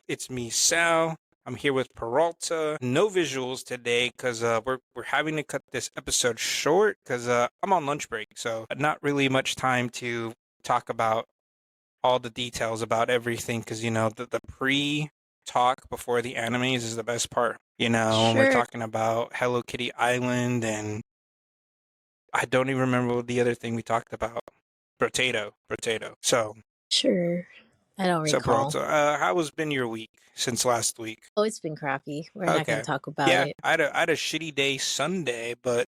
It's me, Sal. I'm here with Peralta. No visuals today because we're having to cut this episode short because I'm on lunch break, so not really much time to talk about all the details about everything because the pre talk before the animes is the best part. When we're Sure, talking about Hello Kitty Island, and I don't even remember what the other thing we talked about. Potato. sure. I don't So recall. Peralta, how has been your week since last week? Oh, it's been crappy. We're not going Okay. to talk about Yeah, it. I had a shitty day Sunday, but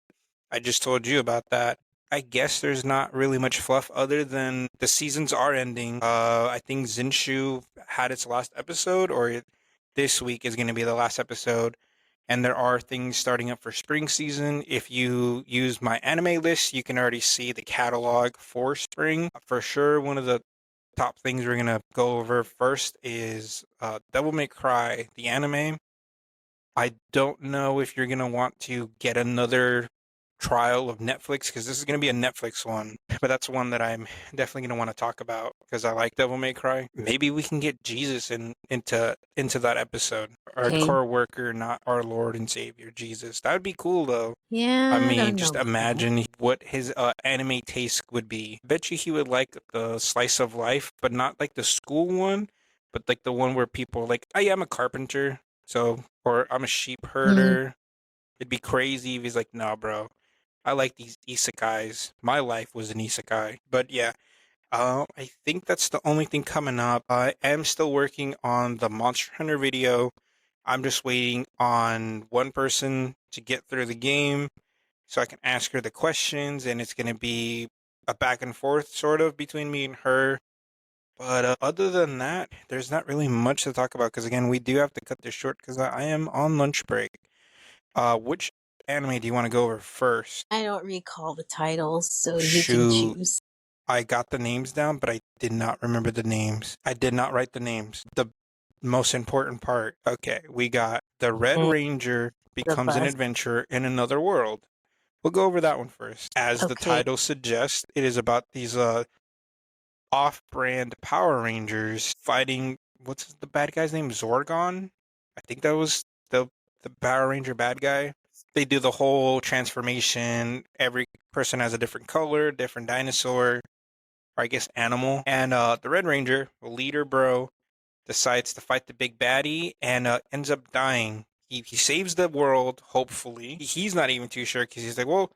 I just told you about that. I guess there's not really much fluff other than the seasons are ending. I think Zinshu had its last episode, this week is going to be the last episode. And there are things starting up for spring season. If you use my anime list, you can already see the catalog for spring. For sure, one of the top things we're going to go over first is Devil May Cry, the anime. I don't know if you're going to want to get another trial of Netflix because this is going to be a Netflix one, but that's one that I'm definitely going to want to talk about because I like Devil May Cry. Maybe we can get Jesus into that episode. Our Okay. core worker, not our Lord and Savior, Jesus. That would be cool though. I Yeah, I mean, don't know just about that. imagine what his anime taste would be. Bet you he would like the slice of life, but not like the school one, but like the one where people are like, oh yeah, I'm a carpenter, so, or I'm a sheep Mm, herder. It'd be crazy if he's like, nah, bro, I like these isekais. My life was an isekai. But yeah, I think that's the only thing coming up. I am still working on the Monster Hunter video. I'm just waiting on one person to get through the game so I can ask her the questions, and it's going to be a back and forth sort of between me and her. But other than that, there's not really much to talk about because again, we do have to cut this short because I am on lunch break. Which anime do you want to go over first? I don't recall the titles, so you can Shoot, choose. I got the names down, but I did not remember the names. I did not write the names. The most important part. Okay, we got the Red Mm, Ranger the becomes an bus. adventurer in another world. We'll go over that one first. As the Okay. title suggests, it is about these off-brand Power Rangers fighting, what's the bad guy's name? Zorgon? I think that was the Power Ranger bad guy. They do the whole transformation. Every person has a different color, different dinosaur, or I guess animal. And the Red Ranger, the leader bro, decides to fight the big baddie and ends up dying. He saves the world, hopefully. He's not even too sure because he's like, well,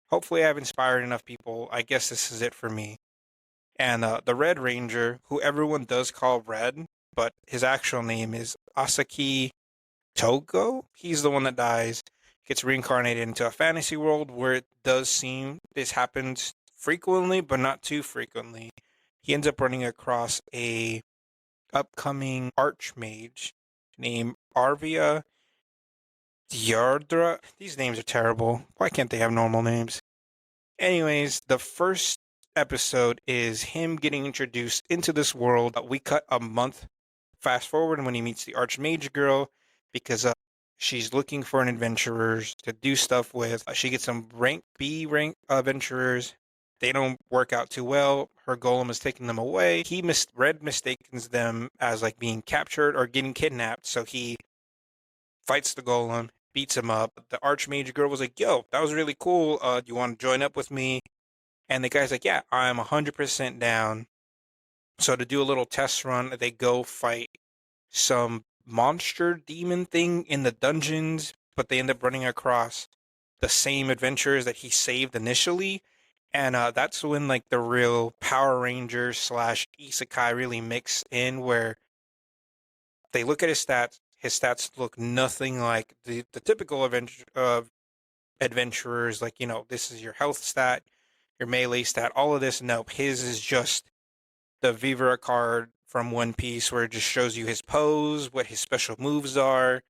hopefully I've inspired enough people. I guess this is it for me. And the Red Ranger, who everyone does call Red, but his actual name is Asaki Togo. He's the one that dies, gets reincarnated into a fantasy world where it does seem this happens frequently, but not too frequently. He ends up running across a upcoming archmage named Arvia Diardra. These names are terrible. Why can't they have normal names? Anyways, the first episode is him getting introduced into this world. We cut a month fast forward when he meets the Archmage girl because she's looking for an adventurer to do stuff with. She gets some rank B rank adventurers. They don't work out too well. Her golem is taking them away. Red mistakes them as like being captured or getting kidnapped. So he fights the golem, beats him up. The Archmage girl was like, yo, that was really cool. Do you want to join up with me? And the guy's like, yeah, I'm 100% down. So to do a little test run, they go fight some monster demon thing in the dungeons, but they end up running across the same adventures that he saved initially. And that's when like the real Power Rangers slash Isekai really mix in, where they look at his stats. His stats look nothing like the typical adventurers. Like, this is your health stat, your melee stat, all of this. Nope. His is just the Vivra card from One Piece where it just shows you his pose, what his special moves are,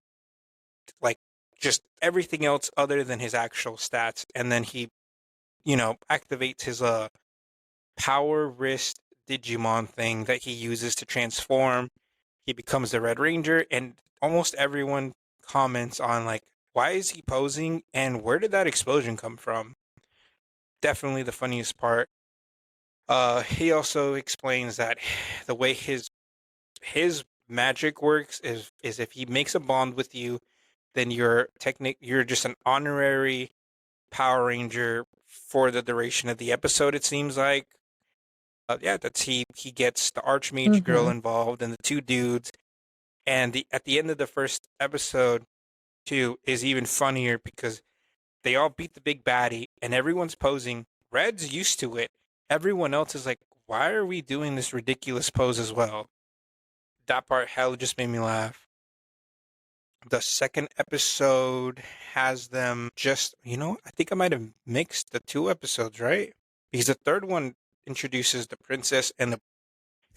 like just everything else other than his actual stats. And then he, activates his power wrist Digimon thing that he uses to transform. He becomes the Red Ranger, and almost everyone comments on like, why is he posing and where did that explosion come from? Definitely the funniest part. He also explains that the way his magic works is if he makes a bond with you, then you're just an honorary Power Ranger for the duration of the episode. It seems like, yeah, that's he gets the Archmage girl Mm-hmm. involved and the two dudes, and at the end of the first episode, too, is even funnier because they all beat the big baddie and everyone's posing. Red's used to it. Everyone else is like, why are we doing this ridiculous pose as well? That part hell just made me laugh. The second episode has them just, I think I might have mixed the two episodes, right? Because the third one introduces the princess and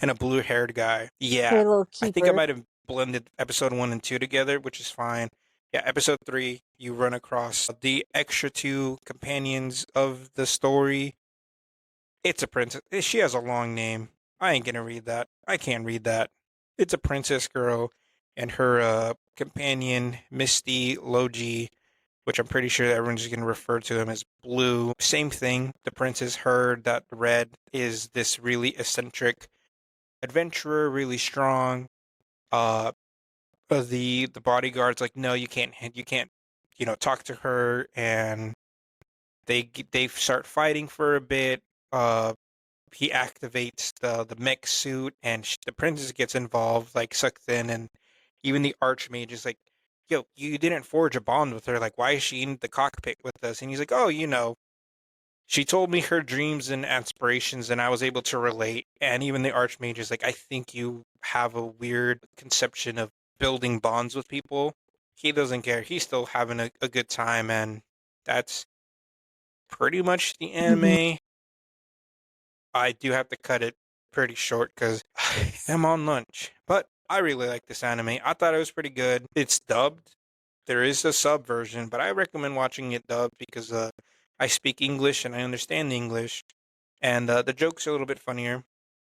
a blue-haired guy. Her Yeah, little I think I keeper. might have blended episode 1 and 2 together, which is fine. Yeah, episode 3, you run across the extra two companions of the story. It's a princess. She has a long name. I ain't gonna read that. I can't read that. It's a princess girl and her companion, Misty Logi, which I'm pretty sure everyone's just gonna refer to him as Blue. Same thing. The princess heard that Red is this really eccentric adventurer, really strong. Uh, the bodyguard's like, no, you can't, talk to her, and they start fighting for a bit. Uh, he activates the mech suit, and the princess gets involved, like sucked in, and even the archmage is like, "Yo, you didn't forge a bond with her. Like, why is she in the cockpit with us?" And he's like, "Oh, she told me her dreams and aspirations, and I was able to relate." And even the archmage is like, "I think you have a weird conception of building bonds with people." He doesn't care. He's still having a good time, and that's pretty much the Mm-hmm. anime. I do have to cut it pretty short because I am on lunch. But I really like this anime. I thought it was pretty good. It's dubbed. There is a sub version, but I recommend watching it dubbed because I speak English and I understand English. And the jokes are a little bit funnier.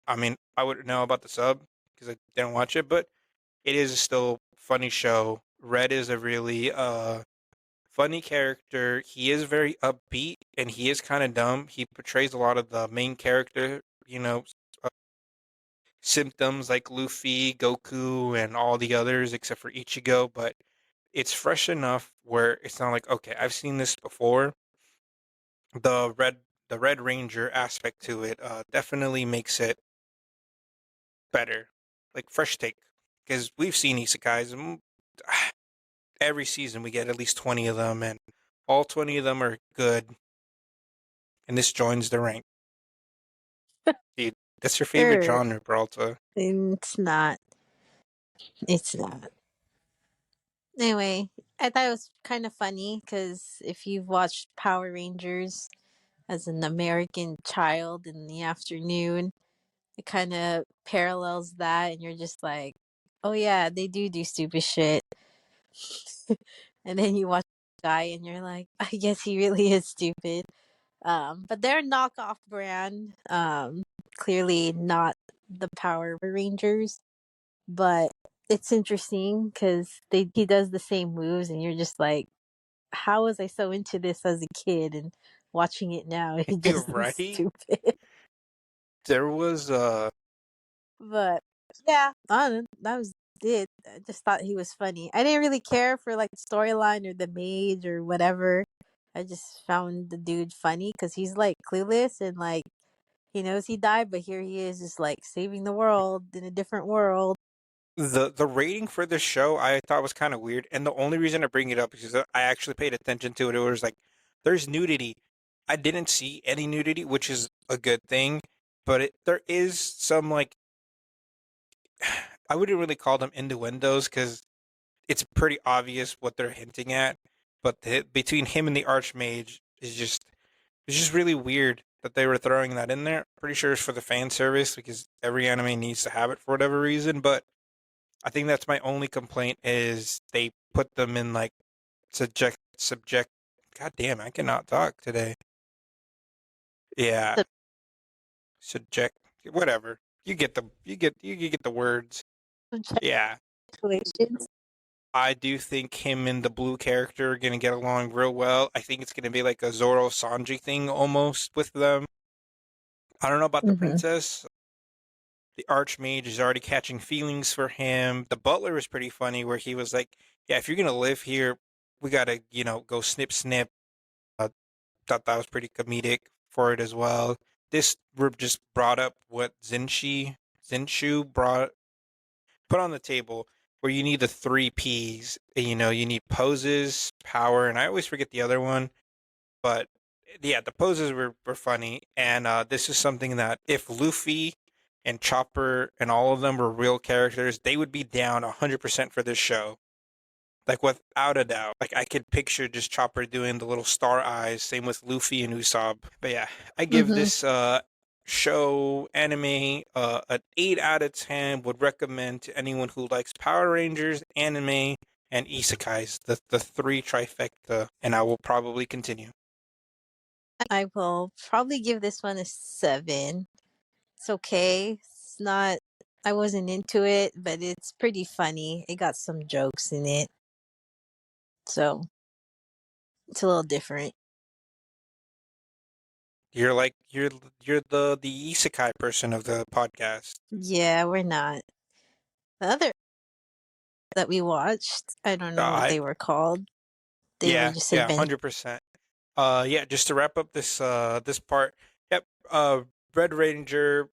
I mean, I wouldn't know about the sub because I didn't watch it, but it is still a funny show. Red is a really funny character. He is very upbeat and he is kind of dumb. He portrays a lot of the main character, uh, symptoms like Luffy, Goku, and all the others except for Ichigo, but it's fresh enough where it's not like, okay, I've seen this before. The Red Ranger aspect to it definitely makes it better. Like fresh take. Because we've seen isekais and every season we get at least 20 of them and all 20 of them are good and this joins the rank. Dude, that's your favorite Sure. genre, Peralta. It's not. It's not. Anyway, I thought it was kind of funny because if you've watched Power Rangers as an American child in the afternoon, it kind of parallels that, and you're just like, oh yeah, they do stupid shit. And then you watch the guy, and you're like, I guess he really is stupid. But they're knockoff brand. Clearly not the Power Rangers, but it's interesting because he does the same moves, and you're just like, how was I so into this as a kid, and watching it now, it You're just seems right. stupid. There was But yeah, I don't know, that was it. I just thought he was funny. I didn't really care for like the storyline or the mage or whatever. I just found the dude funny because he's like clueless and like he knows he died, but here he is just like saving the world in a different world. the rating for this show I thought was kind of weird, and the only reason I bring it up is because I actually paid attention to it. It was like there's nudity. I didn't see any nudity, which is a good thing, but there is some like I wouldn't really call them innuendos because it's pretty obvious what they're hinting at. But between him and the Archmage is just it's just really weird that they were throwing that in there. Pretty sure it's for the fan service because every anime needs to have it for whatever reason, but I think that's my only complaint is they put them in like subject. God damn, I cannot talk today. Yeah, The subject. Whatever. You get the words. Yeah, situations. I do think him and the blue character are gonna get along real well. I think it's gonna be like a Zoro Sanji thing almost with them. I don't know about the Hmm. princess. The Archmage is already catching feelings for him. The Butler was pretty funny, where he was like, "Yeah, if you're gonna live here, we gotta, go snip snip." Uh, Thought that was pretty comedic for it as well. This just brought up what Zinshu brought put on the table, where you need the three P's. You need poses, power, and I always forget the other one. But yeah, the poses were funny, and this is something that if Luffy and Chopper and all of them were real characters, they would be down 100% for this show. Like without a doubt. Like I could picture just Chopper doing the little star eyes. Same with Luffy and Usopp. But yeah, I give Mm-hmm. this show anime an 8 out of 10. Would recommend to anyone who likes Power Rangers, anime, and isekais. The three trifecta. And I will probably continue. I will probably give this one a 7. It's okay. It's not. I wasn't into it, but it's pretty funny. It got some jokes in it, so it's a little different. You're the isekai person of the podcast. Yeah, we're not. The other that we watched, I don't know what I they were called. They were Yeah, just yeah, adventure. 100%. Yeah, just to wrap up this part. Yep. Red Ranger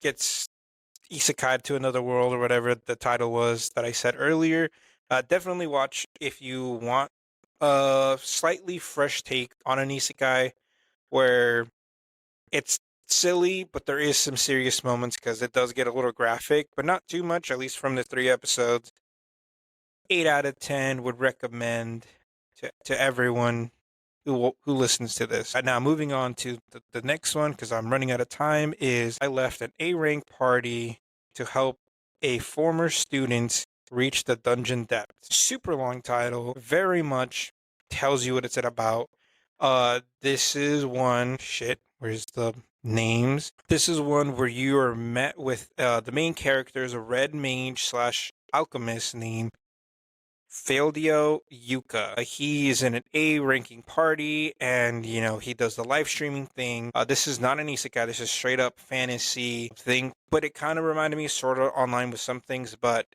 gets isekai to another world, or whatever the title was that I said earlier. Definitely watch if you want a slightly fresh take on an isekai, where it's silly, but there is some serious moments because it does get a little graphic, but not too much, at least from the 3 episodes. 8 out of 10 would recommend to everyone who listens to this. Now, moving on to the next one, because I'm running out of time, is I left an A rank party to help a former student reach the dungeon depth. Super long title, very much tells you what it's about. This is one shit. Where's the names? This is one where you are met with the main character is a red mage slash alchemist named Faildio Yuka. He is in an A ranking party, and he does the live streaming thing. This is not an isekai, this is straight up fantasy thing, but it kind of reminded me sort of online with some things. But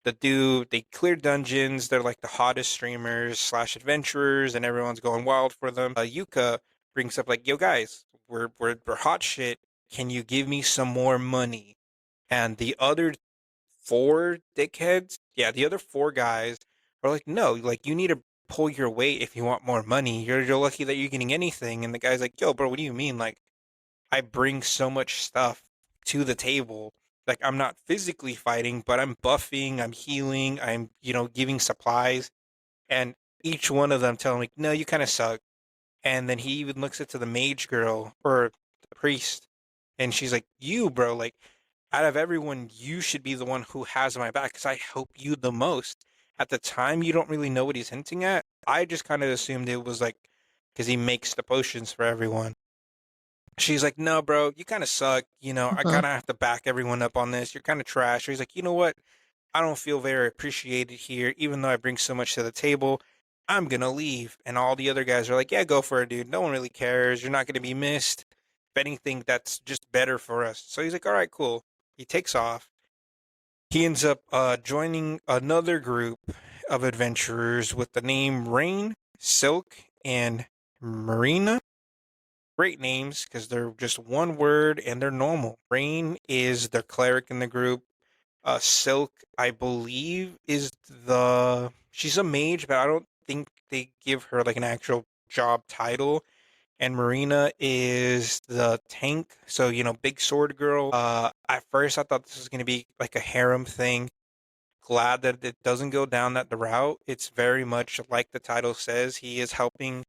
they clear dungeons, they're like the hottest streamers slash adventurers, and everyone's going wild for them. Yuka brings up like, yo guys, we're hot shit. Can you give me some more money? And the other four dickheads, yeah, the other four guys are like, no, like you need to pull your weight if you want more money. You're lucky that you're getting anything. And the guy's like, yo, bro, what do you mean? Like, I bring so much stuff to the table. Like, I'm not physically fighting, but I'm buffing, I'm healing, I'm, giving supplies. And each one of them tell him, like, no, you kind of suck. And then he even looks to the mage girl or the priest, and she's like, you, bro, like, out of everyone, you should be the one who has my back because I help you the most. At the time, you don't really know what he's hinting at. I just kind of assumed it was like because he makes the potions for everyone. She's like, no, bro, you kind of suck. I Mhm. kind of have to back everyone up on this. You're kind of trash. He's like, you know what? I don't feel very appreciated here, even though I bring so much to the table. I'm going to leave. And all the other guys are like, yeah, go for it, dude. No one really cares. You're not going to be missed. If anything, that's just better for us. So he's like, all right, cool. He takes off. He ends up joining another group of adventurers with the name Rain, Silk, and Marina. Great names because they're just one word and they're normal. Rain is the cleric in the group. Silk, I believe, is she's a mage, but I don't think they give her like an actual job title. And Marina is the tank, so big sword girl. At first I thought this was gonna be like a harem thing. Glad that it doesn't go down that the route. It's very much like the title says. He is helping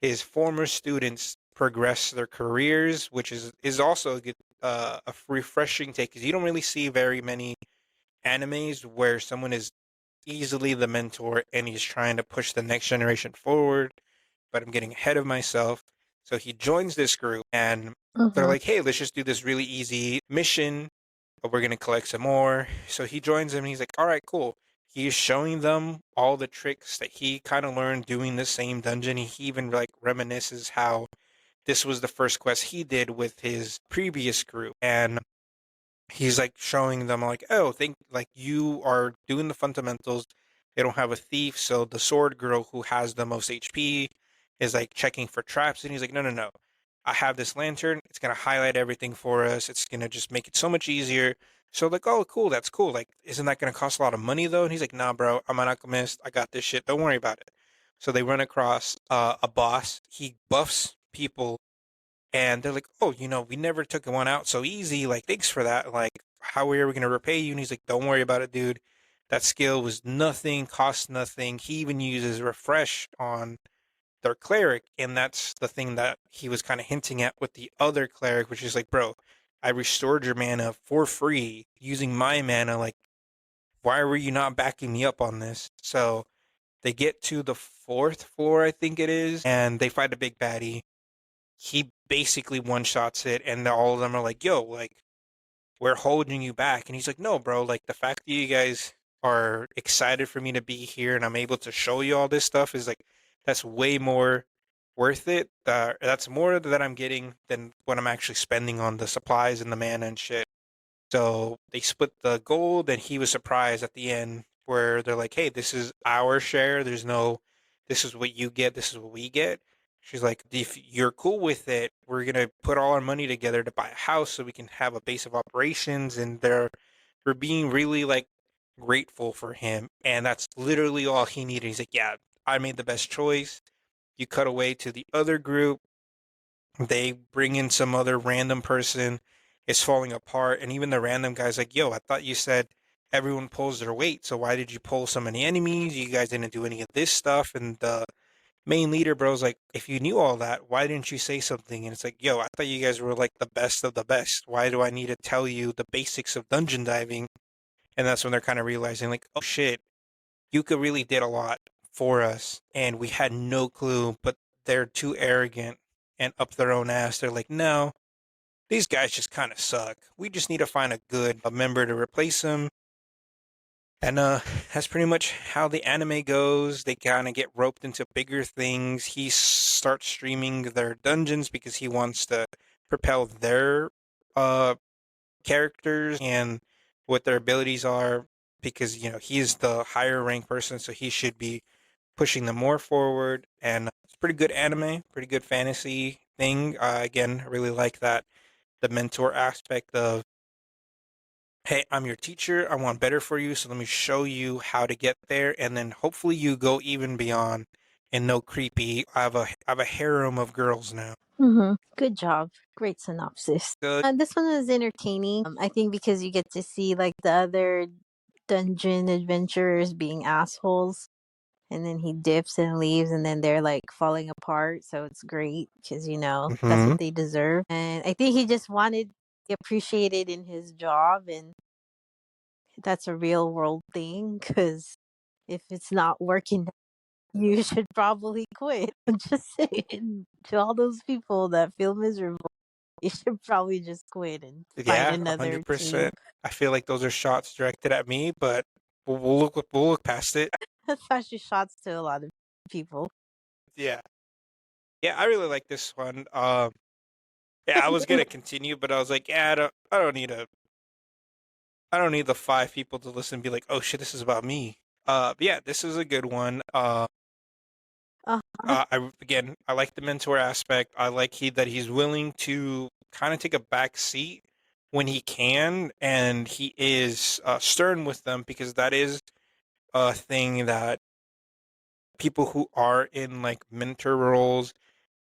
his former students progress their careers, which is also a good a refreshing take because you don't really see very many animes where someone is easily the mentor and he's trying to push the next generation forward, but I'm getting ahead of myself. So he joins this group and they're Mhm. like, hey, let's just do this really easy mission, but we're going to collect some more. So he joins them and he's like, all right, cool. He's showing them all the tricks that he kind of learned doing the same dungeon. He even like reminisces how this was the first quest he did with his previous group. And he's like showing them like, oh, think like you are doing the fundamentals. They don't have a thief, so the sword girl who has the most HP is like checking for traps, and he's like, no, no, no. I have this lantern. It's gonna highlight everything for us. It's gonna just make it so much easier. So like, oh, cool, that's cool. Like, isn't that gonna cost a lot of money though? And he's like, nah, bro, I'm an alchemist. I got this shit. Don't worry about it. So they run across a boss. He buffs people and they're like, "Oh, we never took one out so easy. Like, thanks for that. Like, how are we going to repay you?" And he's like, "Don't worry about it, dude. That skill was nothing, cost nothing. He even uses refresh on their cleric, and that's the thing that he was kind of hinting at with the other cleric, which is like, bro, I restored your mana for free using my mana. Like, why were you not backing me up on this?" So they get to the fourth floor, I think it is, and they fight a big baddie. He basically one shots it, and all of them are like, "Yo, like we're holding you back," and he's like, "No, bro. Like the fact that you guys are excited for me to be here and I'm able to show you all this stuff is like that's way more worth it. That's more that I'm getting than what I'm actually spending on the supplies and the mana and shit." So they split the gold, and he was surprised at the end where they're like, "Hey, this is our share. There's no, this is what you get. This is what we get." She's like, "If you're cool with it, we're gonna put all our money together to buy a house so we can have a base of operations." And they're being really like grateful for him, and that's literally all he needed. He's like, "Yeah, I made the best choice." You cut away to the other group. They bring in some other random person. It's falling apart, and even the random guy's like, "Yo, I thought you said everyone pulls their weight, so why did you pull so many enemies? You guys didn't do any of this stuff." And the main leader, bro's like, "If you knew all that, why didn't you say something?" And it's like, "Yo, I thought you guys were like the best of the best. Why do I need to tell you the basics of dungeon diving?" And that's when they're kind of realizing, like, "Oh shit, Yuka really did a lot for us, and we had no clue." But they're too arrogant and up their own ass. They're like, "No, these guys just kind of suck. We just need to find a good member to replace them." And that's pretty much how the anime goes. They kind of get roped into bigger things. He starts streaming their dungeons because he wants to propel their uh characters and what their abilities are, because he's the higher rank person, so he should be pushing them more forward. And it's pretty good anime, pretty good fantasy thing. Again, I really like that the mentor aspect of, hey, I'm your teacher. I want better for you, so let me show you how to get there, and then hopefully you go even beyond. And no creepy. I have a harem of girls now. Good job. Great synopsis. Good. This one was entertaining. I think because you get to see like the other dungeon adventurers being assholes, and then he dips and leaves, and then they're like falling apart. So it's great because that's Mm-hmm. what they deserve. And I think he just wanted to be appreciated in his job, and that's a real world thing. Because if it's not working, you should probably quit. I'm just saying to all those people that feel miserable, you should probably just quit and find Yeah, another team. 100%. I feel like those are shots directed at me, but we'll look past it. That's actually shots to a lot of people. Yeah, yeah, I really like this one. Yeah, I was gonna continue, but I was like, yeah, I don't need the five people to listen and be like, oh shit, this is about me. But yeah, this is a good one. Uh-huh. I like the mentor aspect. I like that he's willing to kind of take a back seat when he can, and he is stern with them, because that is a thing that people who are in like mentor roles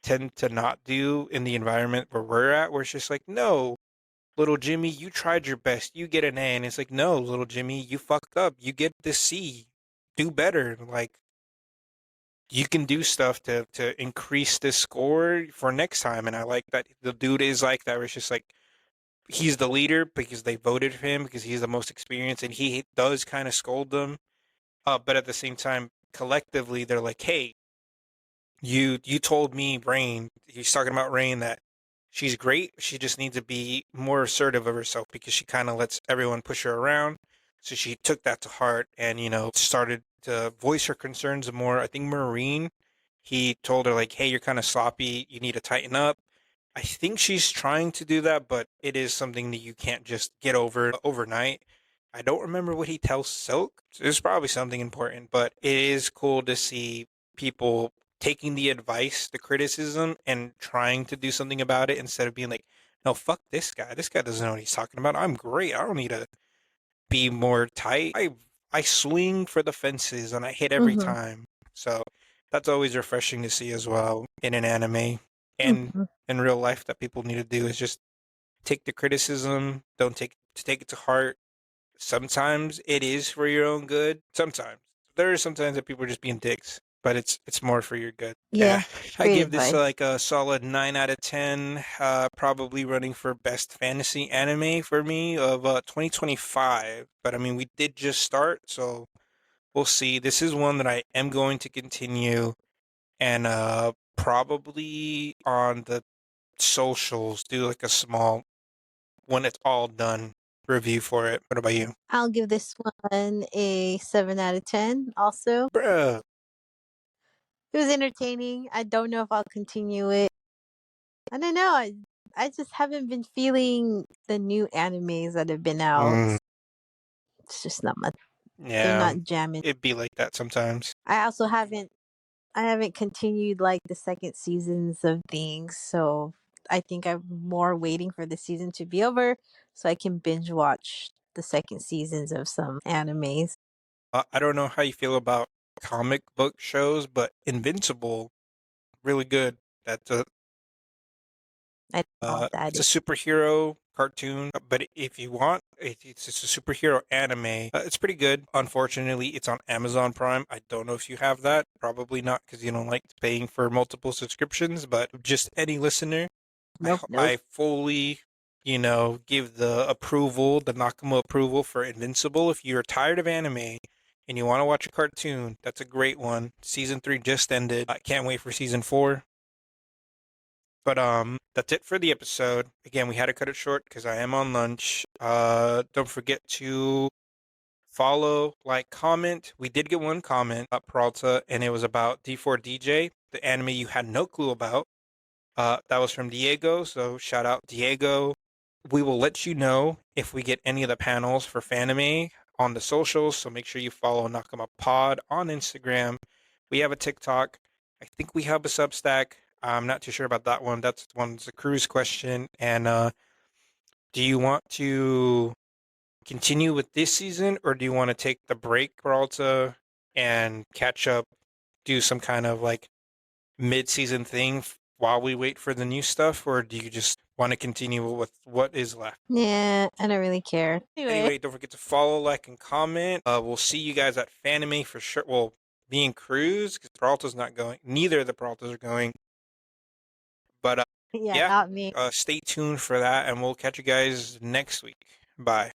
tend to not do in the environment where we're at, where it's just like, no, little Jimmy, you tried your best, you get an A. And it's like, no, little Jimmy, you fucked up, you get this C, do better. Like, you can do stuff to increase this score for next time. And I like that the dude is like that, where it's just like, he's the leader because they voted for him because he's the most experienced, and he does kind of scold them. But at the same time, collectively, they're like, hey, you told me Rain. He's talking about Rain, that she's great. She just needs to be more assertive of herself because she kind of lets everyone push her around. So she took that to heart and started to voice her concerns more. I think Marine, he told her like, "Hey, you're kind of sloppy. You need to tighten up." I think she's trying to do that, but it is something that you can't just get over overnight. I don't remember what he tells Silk. It's probably something important, but it is cool to see people taking the advice, the criticism, and trying to do something about it instead of being like, no, fuck this guy. This guy doesn't know what he's talking about. I'm great. I don't need to be more tight. I swing for the fences and I hit every Mm-hmm. time. So that's always refreshing to see as well in an anime and Mm-hmm. in real life that people need to do is just take the criticism, don't take it to heart. Sometimes it is for your own good. Sometimes there are sometimes that people are just being dicks, but it's more for your good. Yeah, Yeah, I great give this advice. like a solid 9 out of 10. Probably running for best fantasy anime for me of 2025. But I mean, we did just start, so we'll see. This is one that I am going to continue and probably on the socials do like a small when it's all done review for it. What about you? I'll give this one a 7 out of 10 also. Bruh. It was entertaining. I don't know if I'll continue it. I don't know. I just haven't been feeling the new animes that have been out. Mm, It's just not much. They're yeah, not jamming. it'd be like that sometimes. I also haven't continued like the second seasons of things, so I think I'm more waiting for the season to be over so I can binge watch the second seasons of some animes. I don't know how you feel about comic book shows, but Invincible, really good. That's a I don't know what that it's a is. superhero cartoon, but if you want, it's a superhero anime. It's pretty good. Unfortunately, it's on Amazon Prime. I don't know if you have that. Probably not because you don't like paying for multiple subscriptions. But just any listener, Nope, nope. I fully, give the approval, the Nakama approval for Invincible. If you're tired of anime and you want to watch a cartoon, that's a great one. Season 3 just ended. I can't wait for season 4. But that's it for the episode. Again, we had to cut it short because I am on lunch. Don't forget to follow, like, comment. We did get one comment about Peralta, and it was about D4DJ, the anime you had no clue about. That was from Diego, so shout out Diego. We will let you know if we get any of the panels for Fanime on the socials, so make sure you follow Nakama Pod on Instagram. We have a TikTok. I think we have a Substack. I'm not too sure about that one. That's one's a cruise question. And do you want to continue with this season, or do you want to take the break, Peralta, and catch up, do some kind of like mid-season thing while we wait for the new stuff, or do you just want to continue with what is left? Yeah, I don't really care. Anyway, Anyway, don't forget to follow, like, and comment. We'll see you guys at Fanime for sure. Well, me and Cruz, because Peralta's not going. Neither of the Peraltas are going. But yeah, yeah, not me. stay tuned for that, and we'll catch you guys next week. Bye.